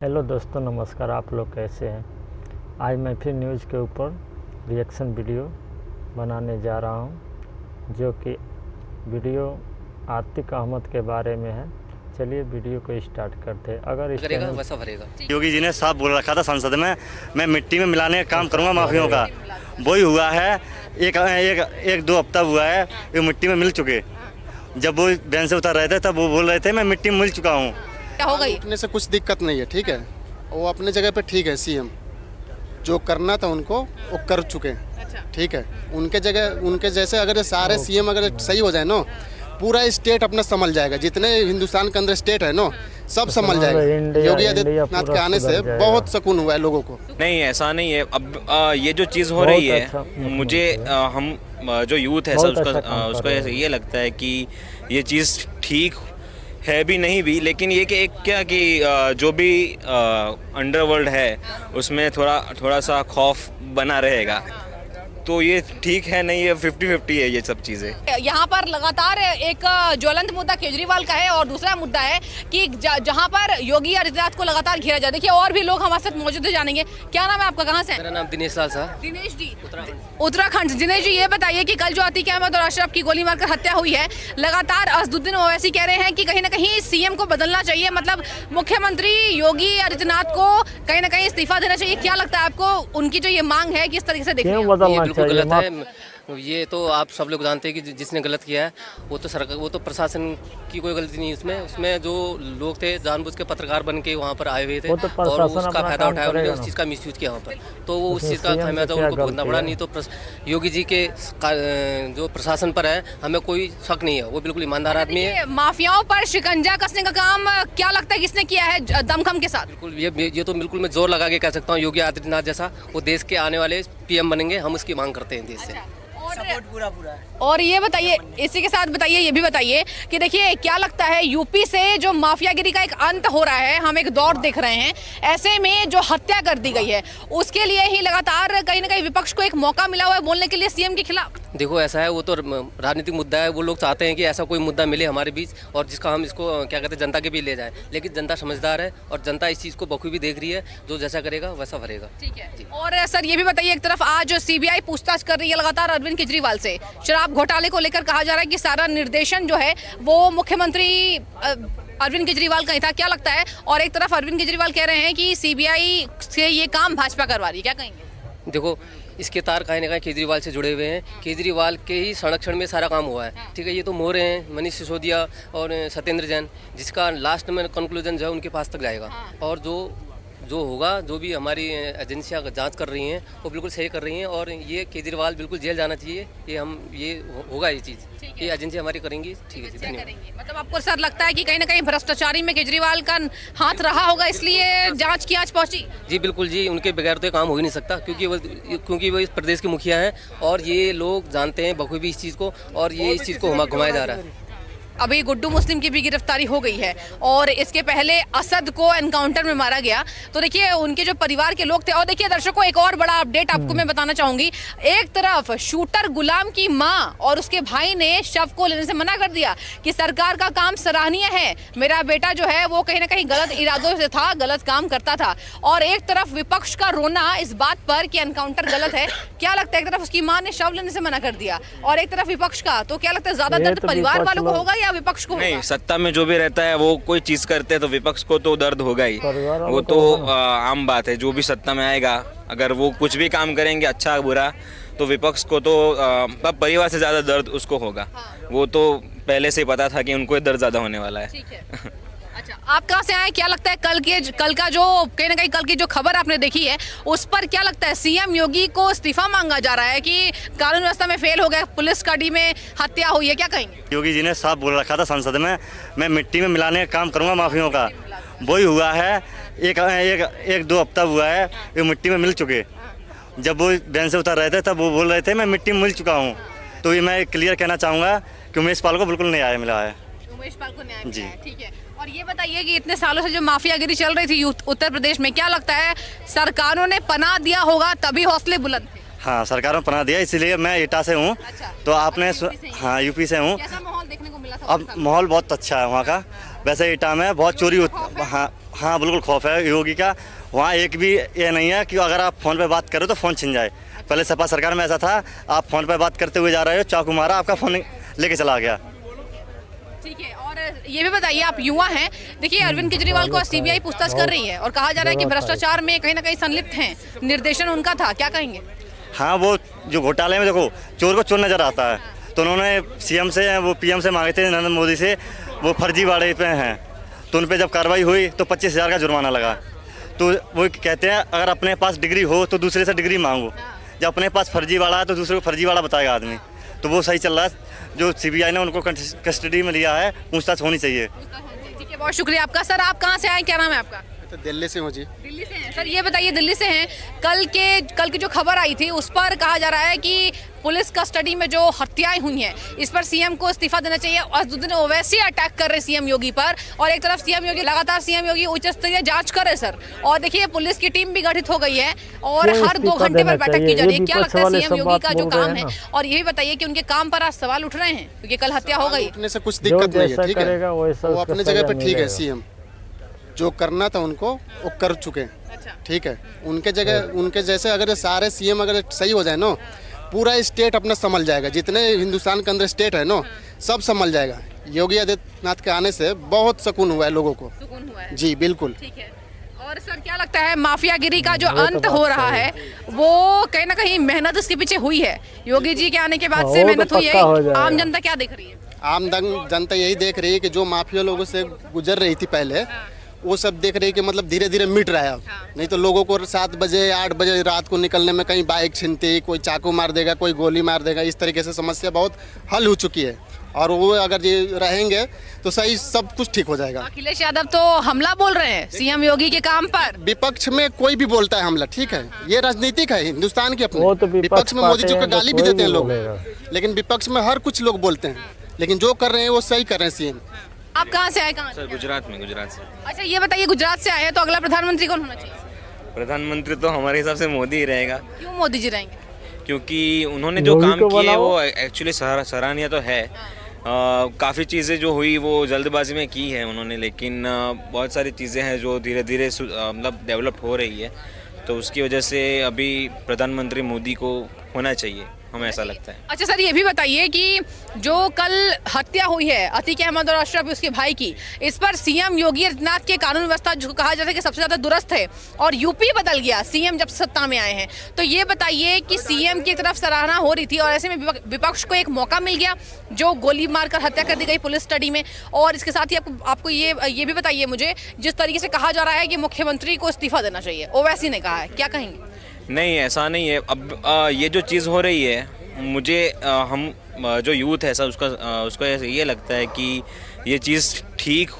Hello दोस्तों, नमस्कार। आप लोग कैसे हैं? आज मैं फिर न्यूज़ के ऊपर रिएक्शन वीडियो बनाने जा रहा हूं, जो कि वीडियो आतिक अहमद के बारे में है। चलिए वीडियो को स्टार्ट करते हैं। अगर इस करेगा वैसा भरेगा। योगी जी ने साफ बोल रखा था संसद में, मैं मिट्टी में मिलाने का काम करूंगा माफियों का। वही हुआ है। एक दो हफ्ता हुआ है ये मिट्टी में मिल चुके। जब वो बैंड से उतर रहे थे तब वो बोल रहे थे मैं मिट्टी में मिल चुका हूँ। हो गई उठने से कुछ दिक्कत नहीं है, ठीक है। वो अपने जगह पे ठीक है। सीएम जो करना था उनको वो कर चुके हैं, ठीक है। उनके जगह उनके जैसे अगर सारे सीएम अगर सही हो जाए ना, पूरा स्टेट अपना संभल जाएगा। जितने हिंदुस्तान के अंदर स्टेट है ना, सब संभल जाएगा। योगी आदित्यनाथ के आने से बहुत सुकून हुआ है लोगों को। नहीं, ऐसा नहीं है। अब ये जो चीज़ हो रही है, मुझे हम जो यूथ है सब उसको ये लगता है कि ये चीज़ ठीक है भी नहीं भी, लेकिन ये कि एक क्या कि जो भी अंडरवर्ल्ड है उसमें थोड़ा सा खौफ बना रहेगा। तो ये ठीक है नहीं, ये 50-50 है ये सब चीज़ें। यहाँ पर लगातार एक ज्वलंत मुद्दा केजरीवाल का है और दूसरा मुद्दा है कि जहाँ पर योगी आदित्यनाथ को लगातार घेरा जाए। देखिए और भी लोग हमारे साथ मौजूद है, जानेंगे। क्या नाम है आपका, कहाँ से? मेरा नाम दिनेश लाल साहब। दिनेश जी, उत्तराखंड। दिनेश जी, ये बताइए कि कल जो अतीक अहमद और अशरफ की गोली मारकर हत्या हुई है, लगातार असदुद्दीन ओवैसी कह रहे हैं कि कहीं ना कहीं सीएम को बदलना चाहिए, मतलब मुख्यमंत्री योगी आदित्यनाथ को कहीं ना कहीं इस्तीफा देना चाहिए। क्या लगता है आपको, उनकी जो ये मांग है किस तरीके से देखते हैं? बिल्कुल गलत है। ये तो आप सब लोग जानते हैं कि जिसने गलत किया है वो तो सरकार, वो तो प्रशासन की कोई गलती नहीं। उसमें जो लोग थे जानबूझ के पत्रकार बन के वहाँ पर आए हुए थे और उसका फायदा उठाया उन्होंने, उस चीज़ का मिसयूज किया वहाँ पर। तो वो उस चीज़ का खामियाजा उनको भुगतना पड़ा। नहीं तो योगी जी के जो प्रशासन पर है हमें कोई शक नहीं है, वो बिल्कुल ईमानदार आदमी है। माफियाओं पर शिकंजा कसने का काम क्या लगता है किसने किया है दमखम के साथ? बिल्कुल ये तो बिल्कुल मैं जोर लगा के कह सकता हूँ, योगी आदित्यनाथ जैसा वो देश के आने वाले पीएम बनेंगे, हम उसकी मांग करते हैं देश से। और ये बताइए, इसी के साथ बताइए, ये भी बताइए कि देखिए क्या लगता है, यूपी से जो माफियागिरी का एक अंत हो रहा है, हम एक दौर देख रहे हैं, ऐसे में जो हत्या कर दी गई है उसके लिए ही लगातार कहीं ना कहीं विपक्ष को एक मौका मिला हुआ है बोलने के लिए सीएम के खिलाफ। देखो ऐसा है, वो तो राजनीतिक मुद्दा है। वो लोग चाहते हैं कि ऐसा कोई मुद्दा मिले हमारे बीच और जिसका हम इसको क्या कहते हैं जनता के भी ले जाए। लेकिन जनता समझदार है और जनता इस चीज़ को बखूबी देख रही है, जो जैसा करेगा वैसा भरेगा। ठीक है। और सर ये भी बताइए, एक तरफ आज सीबीआई पूछताछ कर रही है लगातार अरविंद केजरीवाल से, शराब घोटाले को लेकर कहा जा रहा है कि सारा निर्देशन जो है वो मुख्यमंत्री अरविंद केजरीवाल का ही था। क्या लगता है? और एक तरफ अरविंद केजरीवाल कह रहे हैं कि सीबीआई से ये काम भाजपा करवा रही है, क्या कहेंगे? देखो इसके तार कहीं ना कहीं केजरीवाल से जुड़े हुए हैं। केजरीवाल के ही संरक्षण में सारा काम हुआ है, ठीक है। ये तो मोहरे हैं मनीष सिसोदिया और सत्येंद्र जैन, जिसका लास्ट में कंक्लूजन जो है उनके पास तक जाएगा। और जो होगा, जो भी हमारी एजेंसियां जांच कर रही हैं वो बिल्कुल सही कर रही हैं। और ये केजरीवाल बिल्कुल जेल जाना चाहिए। ये होगा ये चीज़, ये एजेंसी हमारी करेंगी, ठीक है। धन्यवाद। मतलब आपको सर लगता है कि कहीं ना कहीं भ्रष्टाचारी में केजरीवाल का हाथ रहा होगा, इसलिए जांच की आज पहुंची? जी बिल्कुल जी, उनके बगैर तो ये काम हो ही नहीं सकता, क्योंकि वो इस प्रदेश के मुखिया हैं और ये लोग जानते हैं बखूबी इस चीज़ को, और ये इस चीज़ को घुमाया जा रहा है। अभी गुड्डू मुस्लिम की भी गिरफ्तारी हो गई है और इसके पहले असद को एनकाउंटर में मारा गया। तो देखिए उनके जो परिवार के लोग थे, और देखिए दर्शकों एक और बड़ा अपडेट आपको मैं बताना चाहूंगी। एक तरफ शूटर गुलाम की मां और उसके भाई ने शव को लेने से मना कर दिया कि सरकार का काम सराहनीय है, मेरा बेटा जो है वो कहीं ना कहीं गलत इरादों से था, गलत काम करता था। और एक तरफ विपक्ष का रोना इस बात पर कि एनकाउंटर गलत है। क्या लगता है, एक तरफ उसकी मां ने शव लेने से मना कर दिया और एक तरफ विपक्ष का, तो क्या लगता है ज्यादा दर्द परिवार वालों को होगा या विपक्ष को? नहीं, सत्ता में जो भी रहता है वो कोई चीज करते हैं तो विपक्ष को तो दर्द होगा ही, वो तो आम बात है। जो भी सत्ता में आएगा अगर वो कुछ भी काम करेंगे अच्छा बुरा, तो विपक्ष को तो परिवार से ज्यादा दर्द उसको होगा। वो तो पहले से ही पता था कि उनको दर्द ज्यादा होने वाला है। ठीक है। अच्छा, आप कहाँ से आए? क्या लगता है कल का जो कहीं ना कहीं कल की जो खबर आपने देखी है उस पर क्या लगता है? सीएम योगी को इस्तीफा मांगा जा रहा है कि कानून व्यवस्था में फेल हो गया, पुलिस कड़ी में हत्या हुई है, क्या कहेंगे? योगी जी ने साफ बोल रखा था संसद में, मैं मिट्टी में मिलाने का काम करूंगा माफियों का। वही हुआ है। एक दो हफ्ता हुआ है ये मिट्टी में मिल चुके। जब वो बैंड से उतर रहे थे तब वो बोल रहे थे मैं मिट्टी में मिल चुका हूँ। तो ये मैं क्लियर कहना चाहूँगा कि उमेश पाल को बिल्कुल न्याय मिला है। उमेश पाल को न्याय जी, मिला है, ठीक है। और ये बताइए कि इतने सालों से जो माफियागिरी चल रही थी उत्तर प्रदेश में, क्या लगता है सरकारों ने पनाह दिया होगा तभी हौसले बुलंद थे? हाँ, सरकार ने पनाह दिया, इसलिए मैं एटा से हूँ। अच्छा, तो आपने हाँ यूपी से हूँ। कैसा माहौल देखने को मिला था? अब माहौल बहुत अच्छा है वहाँ का। वैसे इटा में बहुत चोरी होती। हाँ हाँ बिल्कुल खौफ है योगी का। वहाँ एक भी ये नहीं है कि अगर आप फ़ोन पे बात करो तो फ़ोन छिन जाए। पहले सपा सरकार में ऐसा था, आप फ़ोन पे बात करते हुए जा रहे हो, चाकू मारा, आपका फ़ोन लेके चला गया। ठीक है, और ये भी बताइए, आप युवा हैं, देखिए अरविंद केजरीवाल को सीबीआई पूछताछ कर रही है और कहा जा रहा है कि भ्रष्टाचार में कहीं ना कहीं संलिप्त हैं, निर्देशन उनका था, क्या कहेंगे? हाँ, वो जो घोटाले में देखो चोर को चोर नज़र आता है, तो उन्होंने सीएम से, वो पीएम से मांगे थे नरेंद्र मोदी से, वो फर्जीवाड़े पे हैं, तो उन पर जब कार्रवाई हुई तो 25,000 का जुर्माना लगा। तो वो कहते हैं अगर अपने पास डिग्री हो तो दूसरे से डिग्री मांगो, जब अपने पास फर्जीवाड़ा है तो दूसरे को फर्जीवाड़ा बताएगा आदमी। तो वो सही चल रहा है, जो सीबीआई ने उनको कस्टडी में लिया है, पूछताछ होनी चाहिए। ठीक है, बहुत शुक्रिया आपका। सर आप कहाँ से आए, क्या नाम है आपका? तो दिल्ली से हूँ जी। दिल्ली से हैं सर, ये बताइए दिल्ली से हैं, कल की जो खबर आई थी उस पर कहा जा रहा है कि पुलिस कस्टडी में जो हत्याएं हुई हैं इस पर सीएम को इस्तीफा देना चाहिए। और दिन ओवैसी अटैक कर रहे सीएम योगी पर, और एक तरफ सीएम योगी लगातार सीएम योगी उच्च स्तरीय जांच करे सर, और देखिए पुलिस की टीम भी गठित हो गई है और हर 2 घंटे पर बैठक की जा रही है। क्या लगता है सीएम योगी का जो काम है, और यही बताइए कि उनके काम पर आज सवाल उठ रहे हैं क्योंकि कल हत्या हो गई। उठने से कुछ दिक्कत नहीं है, ठीक है, वो अपने जगह पे ठीक है। सीएम जो करना था उनको वो कर चुके हैं, ठीक है। उनके जगह, उनके जैसे अगर सारे सीएम अगर सही हो जाए ना, पूरा स्टेट अपना संभल जाएगा। जितने हिंदुस्तान के अंदर स्टेट है ना, सब संभल जाएगा। योगी आदित्यनाथ के आने से बहुत सुकून हुआ है लोगों को। सुकून हुआ है जी, बिल्कुल। ठीक है, और सर क्या लगता है माफियागिरी का जो अंत हो रहा है वो कहीं ना कहीं मेहनत इसके पीछे हुई है, योगी जी के आने के बाद से मेहनत हुई है, आम जनता क्या देख रही है? आम जनता यही देख रही है कि जो माफिया लोगों से गुजर रही थी पहले, वो सब देख रही है कि मतलब धीरे धीरे मिट रहा है अब। नहीं तो लोगों को 7 बजे 8 बजे रात को निकलने में कहीं बाइक छीनती, कोई चाकू मार देगा, कोई गोली मार देगा, इस तरीके से समस्या बहुत हल हो चुकी है। और वो अगर ये रहेंगे तो सही सब कुछ ठीक हो जाएगा। अखिलेश यादव तो हमला बोल रहे हैं सीएम योगी के काम पर। विपक्ष में कोई भी बोलता है हमला, ठीक है, ये राजनीतिक है हिंदुस्तान की अपनी। तो विपक्ष में मोदी जी को गाली भी देते हैं लोग, लेकिन विपक्ष में हर कुछ लोग बोलते हैं, लेकिन जो कर रहे हैं वो सही कर रहे हैं सीएम। आप कहाँ से आए? कहाँ सर गुजरात में, गुजरात से। अच्छा ये बताइए, गुजरात से आए हैं तो अगला प्रधानमंत्री कौन होना चाहिए? प्रधानमंत्री तो हमारे हिसाब से मोदी ही रहेगा। क्यों मोदी जी रहेंगे? क्योंकि उन्होंने जो काम किए वो एक्चुअली सराहनीय तो है। काफ़ी चीज़ें जो हुई वो जल्दबाजी में की है उन्होंने, लेकिन बहुत सारी चीज़ें हैं जो धीरे धीरे मतलब डेवलप हो रही है, तो उसकी वजह से अभी प्रधानमंत्री मोदी को होना चाहिए, हमें ऐसा लगता है। अच्छा सर ये भी बताइए कि जो कल हत्या हुई है अतीक अहमद और अशरफ उसके भाई की, इस पर सीएम योगी आदित्यनाथ के कानून व्यवस्था जो कहा जाता है कि सबसे ज्यादा दुरुस्त है, और यूपी बदल गया सीएम जब सत्ता में आए हैं, तो ये बताइए कि सीएम की तरफ सराहना हो रही थी और ऐसे में विपक्ष को एक मौका मिल गया जो गोली मारकर हत्या कर दी गई पुलिस स्टडी में। और इसके साथ ही आपको ये भी बताइए मुझे, जिस तरीके से कहा जा रहा है कि मुख्यमंत्री को इस्तीफा देना चाहिए, ओवैसी ने कहा है, क्या कहेंगे? नहीं, ऐसा नहीं है। अब ये जो चीज़ हो रही है, मुझे हम जो यूथ है सब उसको ये लगता है कि ये चीज़ ठीक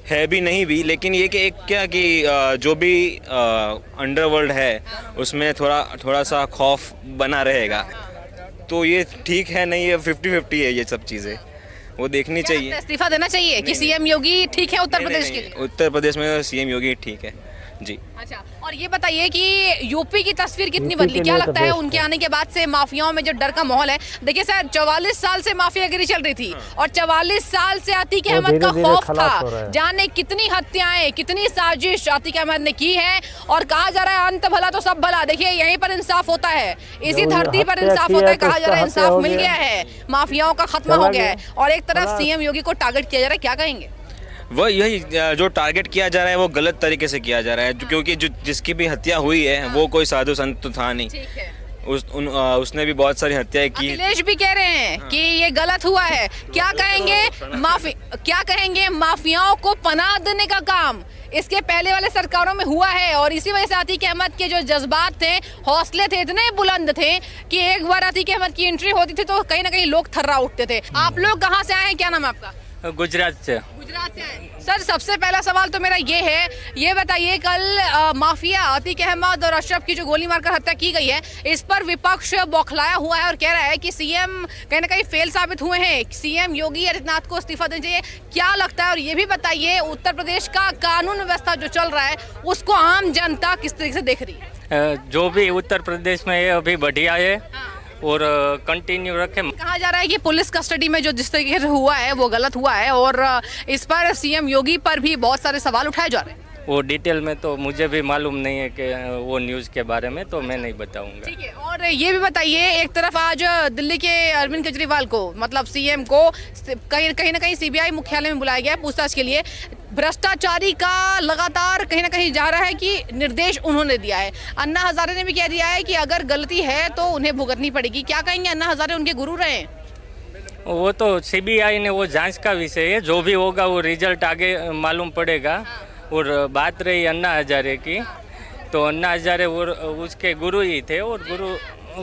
है भी नहीं भी, लेकिन ये कि एक क्या कि जो भी अंडरवर्ल्ड है उसमें थोड़ा सा खौफ बना रहेगा, तो ये ठीक है नहीं, ये 50-50 है, ये सब चीज़ें वो देखनी चाहिए। इस्तीफा देना चाहिए कि सीएम योगी ठीक है उत्तर प्रदेश के लिए? उत्तर प्रदेश में सीएम योगी ठीक है जी। अच्छा, और ये बताइए कि यूपी की तस्वीर कितनी बदली, क्या लगता है उनके आने के बाद से माफियाओं में जो डर का माहौल है? देखिए सर 44 साल से माफियागिरी चल रही थी और 44 साल से अतीक अहमद का खौफ था, जाने कितनी हत्याएं, कितनी साजिश अतीक अहमद ने की है, और कहा जा रहा है अंत भला तो सब भला। देखिए यहीं पर इंसाफ होता है, इसी धरती पर इंसाफ होता है, कहा जा रहा है इंसाफ मिल गया है, माफियाओं का खात्मा हो गया है, और एक तरफ सीएम योगी को टारगेट किया जा रहा है, क्या कहेंगे? वह यही जो टारगेट किया जा रहा है वो गलत तरीके से किया जा रहा है, क्योंकि जिसकी भी हत्या हुई है वो कोई साधु संत तो था नहीं। उसने भी बहुत सारी हत्याएं की। अखिलेश भी कह रहे हैं कि ये गलत हुआ है, क्या कहेंगे माफियाओं को पनाह देने का काम इसके पहले वाले सरकारों में हुआ है, और इसी वजह से अतीक अहमद के जो जज्बात थे, हौसले थे, इतने बुलंद थे कि एक बार अतीक अहमद की एंट्री होती थी तो कहीं ना कहीं लोग थर्रा उठते थे। आप लोग कहाँ से आए हैं, क्या नाम है आपका? गुजरात से। गुजरात से आए सर, सबसे पहला सवाल तो मेरा ये है, ये बताइए कल माफिया अतीक अहमद और अशरफ की जो गोली मारकर हत्या की गई है, इस पर विपक्ष बौखलाया हुआ है और कह रहा है कि सीएम कहीं ना कहीं फेल साबित हुए हैं, सीएम योगी आदित्यनाथ को इस्तीफा देना चाहिए, क्या लगता है? और ये भी बताइए उत्तर प्रदेश का कानून व्यवस्था जो चल रहा है उसको आम जनता किस तरीके से देख रही है? जो भी उत्तर प्रदेश में है अभी बढ़िया है, और कंटिन्यू रखें। कहा जा रहा है कि पुलिस कस्टडी में जो जिस तरीके से हुआ है वो गलत हुआ है और इस पर सीएम योगी पर भी बहुत सारे सवाल उठाए जा रहे हैं। वो डिटेल में तो मुझे भी मालूम नहीं है कि वो न्यूज़ के बारे में, तो मैं नहीं बताऊंगा। ठीक है, और ये भी बताइए, एक तरफ आज दिल्ली के अरविंद केजरीवाल को मतलब सीएम को कहीं ना कहीं सीबीआई मुख्यालय में बुलाया गया है पूछताछ के लिए। भ्रष्टाचारी का लगातार कहीं ना कहीं जा रहा है कि निर्देश उन्होंने दिया है। अन्ना हजारे ने भी कह दिया है कि अगर गलती है तो उन्हें भुगतनी पड़ेगी। क्या कहेंगे, अन्ना हजारे उनके गुरु रहे हैं? वो तो सीबीआई ने वो जांच का विषय है, जो भी होगा वो रिजल्ट आगे मालूम पड़ेगा। और बात रही अन्ना हजारे की, तो अन्ना हजारे वो उसके गुरु ही थे और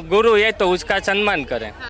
गुरु है तो उसका सम्मान करें।